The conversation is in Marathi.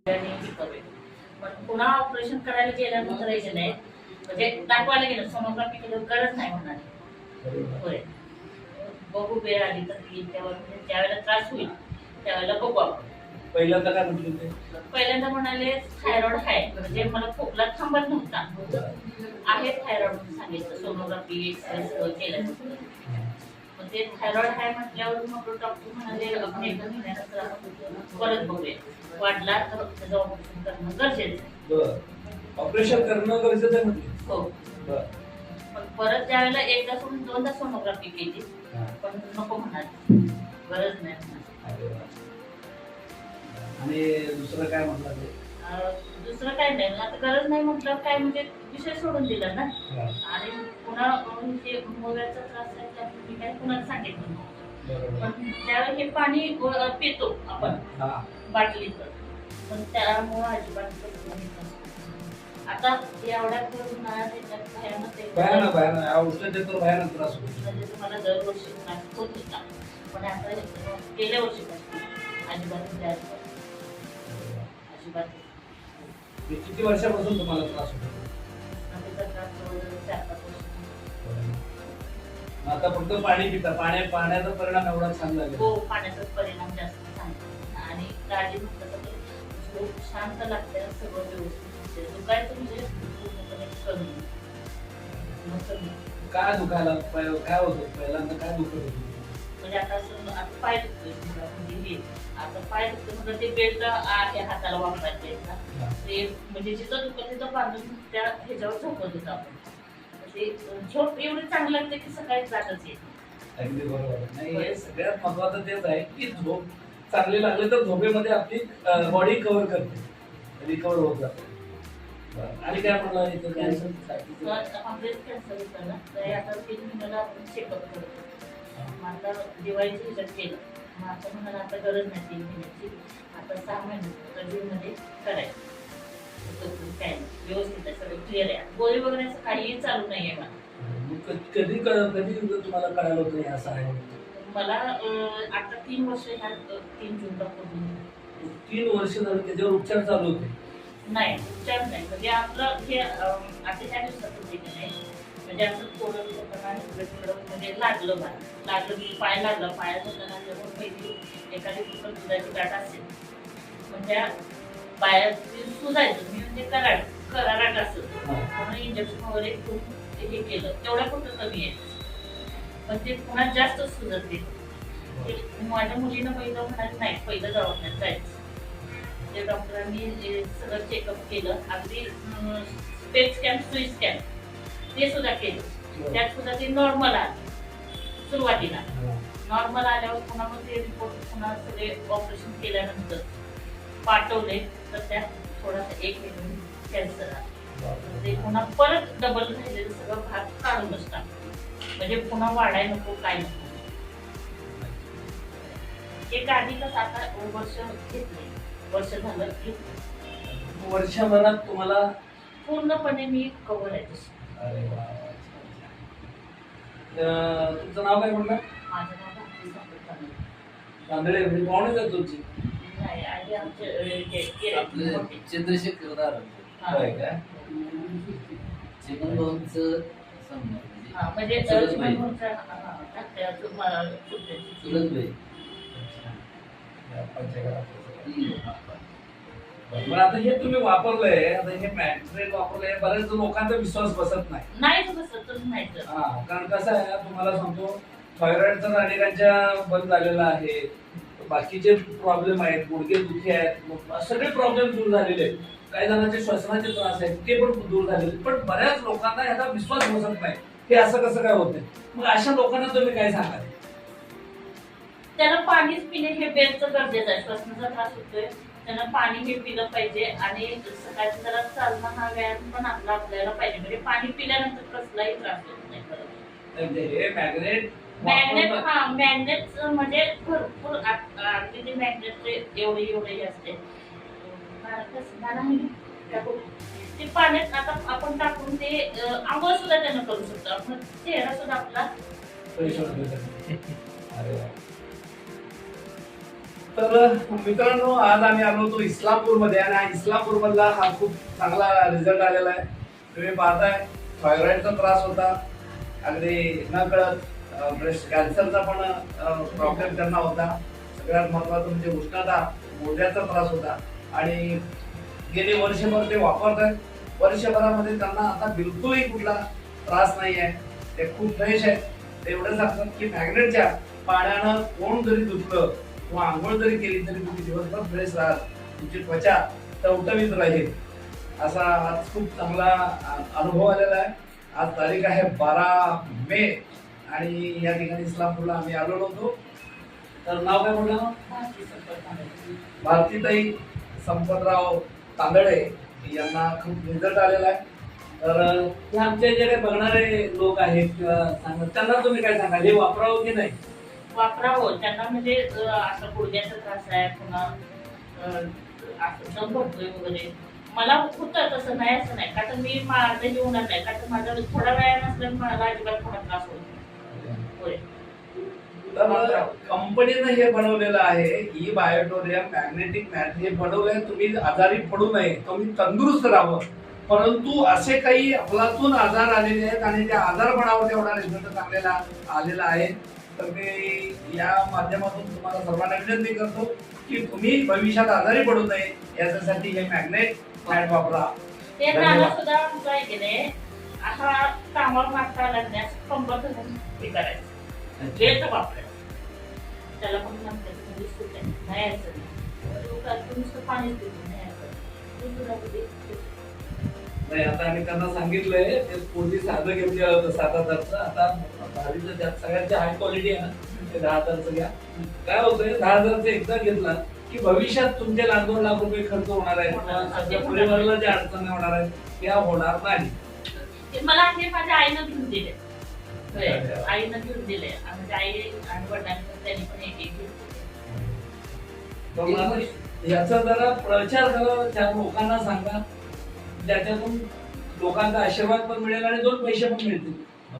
पण पुन्हा ऑपरेशन करायला गेल्यानंतर करायचं नाही, म्हणजे दाखवायला गेलं सोनोग्राफी केलं गरज नाही होणार. होय, बघू वेळ आली तर येईल तेव्हा, म्हणजे ज्यावेळेला त्रास होईल त्यावेळेला बघू आपण. पहिल्यांदा काय म्हटलं ते? पहिल्यांदा म्हणाले थायरॉइड आहे, म्हणजे मला खोकला थांबत नव्हता, आहे थायरॉइड म्हणून सांगितलं. सोनोग्राफी एक्सरे केल्यानंतर मग ते थायरॉइड आहे म्हटल्यावर मग डॉक्टर म्हणाले आपण एकदा महिन्यानंतर आपण परत बघूया, वाढला तर त्याचं ऑपरेशन करणं गरजेचं आहे. ऑपरेशन करणं गरजेचं आहे म्हणजे? हो. पण परत त्यावेळेला एकदा सोडून दोनदा सोनोग्राफी केली, पण नको म्हणाले, गरज नाही म्हणाले. आणि दुसरं काय म्हटलं ते? दुसरं काय नाही, आता गरज नाही म्हटलं काय, म्हणजे विषय सोडून दिला ना. आणि पुन्हा हे मोव्याचा त्रास आहे त्यामुळे मी काय पुन्हा सांगितलं नव्हतं. पण त्यावेळी हे पाणी पितो आपण बाटलीत, पण त्यामुळे अजिबात आता एवढ्या भयानक भयानक त्रास होतो. म्हणजे तुम्हाला दरवर्षी त्रास होत होता, पण आता गेल्या वर्षी अजिबात अजिबात. किती वर्षापासून तुम्हाला त्रास होतो? आता फक्त पाणी पिता, पाण्याचा परिणाम एवढा छान झाला? हो, पाण्याचा परिणाम जास्त चांगला. आणि काळजी म्हटलं तर झोप शांत लागते, सगळं व्यवस्थित दुखायचं म्हणजे पूर्णपणे कमी. काय दुखायला काय होतं पहिल्यांदा, काय दुखत होतं? म्हणजे आता पाय दुखतोय, म्हणजे आता पाय दुखतो म्हणजे ते बेल्ट आहे हाताला वापरायचे ते, म्हणजे जिथं दुखत तिथं बांधून त्या ह्याच्यावर झोपत होतं आपण. ते झोप एवढी चांगली लागते की सकाळी जातच येत. अगदी बरोबर. नाही, सगळ्यात महत्वाचं तेच आहे की झोप चांगली लागली तर झोपेमध्ये आपली बॉडी कव्हर करते, रिकव्हर होत जाते. आणि काय म्हणलं इथं कॅन्सर ब्रेस्ट कॅन्सर होतं ना, तर आता 3 महिन्याला आपण चेकअप करतो. आता दिवाळीचं ह्याच्यात केलं, मग आता म्हणाला आता गरज नाही 3 महिन्याची, आता 6 महिन्यात जूनमध्ये करायचं. काय नाही, व्यवस्थित आहे, सगळं क्लिअर आहे, गोळी वगैरे असं काहीही चालू नाहीये मला. कधी तुम्हाला कळालं होतं हे असं आहे? मला आता 3 वर्ष ह्या 3 जूनला पूर्ण. 3 वर्ष झाले त्याच्यावर उपचार चालू होते? नाही, उपचार नाही, म्हणजे आपलं हे आता ह्या दिवसाचं जे नाही, म्हणजे असं थोडं म्हणजे लागलं की पाय लागलं, पायाचं लागल्यावर पहिली एखादी कुठं दुधाची गाठ असेल पण त्या पायात सुजायचं, मी म्हणजे कराराट असं म्हणून इंजेक्शन वगैरे खूप हे केलं, तेवढ्या कुठं कमी आहे, पण ते पुन्हा जास्त सुजत गेलं. माझ्या मुलीनं पहिलं म्हणाले नाही, पहिलं दवाखान्यात जायचं. ते डॉक्टरांनी सगळं चेकअप केलं, अगदी पेट स्कॅन, सुई स्कॅन ते सुद्धा केलं, त्यात सुद्धा ते नॉर्मल आलं. सुरुवातीला नॉर्मल आल्यावर पुन्हा मग ते रिपोर्ट पुन्हा सगळे ऑपरेशन केल्यानंतर पाठवले, तर त्यात थोडासा 1 महिना कॅन्सर आला. ते पुन्हा परत डबल राहिलेलं सगळं भाग काढूनच टाकलं, म्हणजे पुन्हा वाढायला नको, काय नको. एक आधी कसं आता वर्ष घेतले, वर्ष झालं की वर्षभरात तुम्हाला पूर्णपणे मी कव्हर आहे. अरे वा. तुमचं नाव काय म्हणलं? माझं नाव भारती संपत तांदळे, म्हणजे पाहुणे जात तुमची? नाही, आधी आमचे आपलं चंद्रशेखर दार होय काय? चिमणभाऊंचं म्हणजे सुरजभाई. पण आता हे तुम्ही वापरलंय, आता हे मॅग्नेट वापरलंय, बऱ्याच लोकांचा विश्वास बसत नाही. नाही बसतच नाही. कारण कसं आहे, तुम्हाला सांगतो, थायरॉइड तर अनेकांच्या बंद झालेला आहे, बाकीचे प्रॉब्लेम आहेत, गुडघे दुखी आहेत, सगळे प्रॉब्लेम दूर झालेले आहेत, काही जणांचे श्वसनाचे त्रास आहेत ते पण दूर झालेले, पण बऱ्याच लोकांना याचा विश्वास बसत नाही. हे असं कसं काय होतंय? मग अशा लोकांना तुम्ही काय सांगाल? त्याला पाणीच पिणे हे बेस्ट गरजेचं आहे. श्वसनाचा त्रास होतोय, त्यांना पाणी हे पिलं पाहिजे, आणि सकाळचं जरा चालणं हा व्यायाम पण आपल्याला पाहिजे, म्हणजे पाणी पिल्यानंतर कसलाही त्रास होत नाही. हे मॅग्नेट मॅग्नेट म्हणजे भरपूर अगदी ते मॅग्नेटचे एवढे असते ते पाण्यात आता आपण टाकून ते आंघोळ सुद्धा त्यांना करू शकतो, आपण चेहरा सुद्धा आपला. अरे तर मित्रांनो, आज आम्ही आलो होतो इस्लामपूरमध्ये आणि हा इस्लामपूर मधला हा खूप चांगला रिझल्ट आलेला आहे. तुम्ही पाहताय थायरॉइडचा त्रास होता, अगदी न कळत ब्रेस्ट कॅन्सरचा पण प्रॉब्लेम त्यांना होता. सगळ्यात महत्वाचं म्हणजे उष्णता, मोढ्याचा त्रास होता आणि गेली वर्षभर ते वापरत आहेत. वर्षभरामध्ये त्यांना आता बिलकुलही कुठला त्रास नाही आहे. ते खूप फ्रेश आहे. ते एवढं सांगतात की मॅग्नेटच्या पाण्यानं कोण जरी धुतलं किंवा आंघोळ जरी केली तरी तुम्ही दिवसभर फ्रेश राहाल, तुमची त्वचा टवटवीत राहील. असा आज खूप चांगला अनुभव आलेला आहे. आज तारीख आहे 12 मे आणि या ठिकाणी इस्लामपूरला आम्ही आलेलो होतो. तर नाव काय म्हटलं? भारतीताई संपतराव तांदळे यांना खूप रिझल्ट आलेला आहे. तर हे आमचे जे काही बघणारे लोक आहेत किंवा सांगतात त्यांना तुम्ही काय सांगाल, हे वापरावं की नाही? वापरावं. त्यांना म्हणजे असं गुडघ्याचा त्रास आहे, पुन्हा असं दम भरतोय वगैरे. मला होतं तसं नाही, असं नाही का तर मी माझं हे होणार नाही का तर माझा थोडा वेळ नसल्यामुळे मला अजिबात थोडा त्रास होतो. होय. तर कंपनीनं हे बनवलेलं आहे, ई बायोटोरियम मॅग्नेटिक मॅट हे बनवलंय तुम्ही आजारी पडू नये, तुम्ही तंदुरुस्त राहावं. परंतु असे काही अफलातून आजार आलेले आहेत आणि त्या आजारपणावर एवढा रिझल्ट चांगलेला आलेला आहे. तर मी या माध्यमातून तुम्हाला सर्वांना विनंती करतो की तुम्ही भविष्यात आजारी पडू नये याच्यासाठी हे मॅग्नेट मॅट वापरा. ते नाना सुद्धा काय केलंय, असा कामावर मागता लागण्यास कंबर हे करायचं, बेल्ट वापरायचं. त्याला पण म्हणतात म्हणजे सूट आहे, नाही यायचं नाही. नुसतं पाणीच देतो, नाही यायचं. नाही, आता आम्ही त्यांना सांगितलंय ते पूर्वी साधं घेतलेलं होतं 7,000चं, आता 10,000चं त्यात सगळ्यात हाय क्वालिटी आहे ना ते 10,000चं घ्या. काय होतंय 10,000चं एकदा घेतला की भविष्यात तुमचे लाख 2 लाख रुपये खर्च होणार आहे किंवा सध्या परिवाराला ज्या अडचणी होणार आहेत त्या होणार नाही. मला हे माझ्या आईनं घेऊन दिले. आईनं घेऊन दिले. म्हणजे आई आणि वडिलांनी त्यांनी पण एक घेऊन तर याचा जरा प्रचार करा, त्या लोकांना सांगा, ज्याच्यातून लोकांचा आशीर्वाद पण मिळेल आणि 2 पैसे पण मिळतील.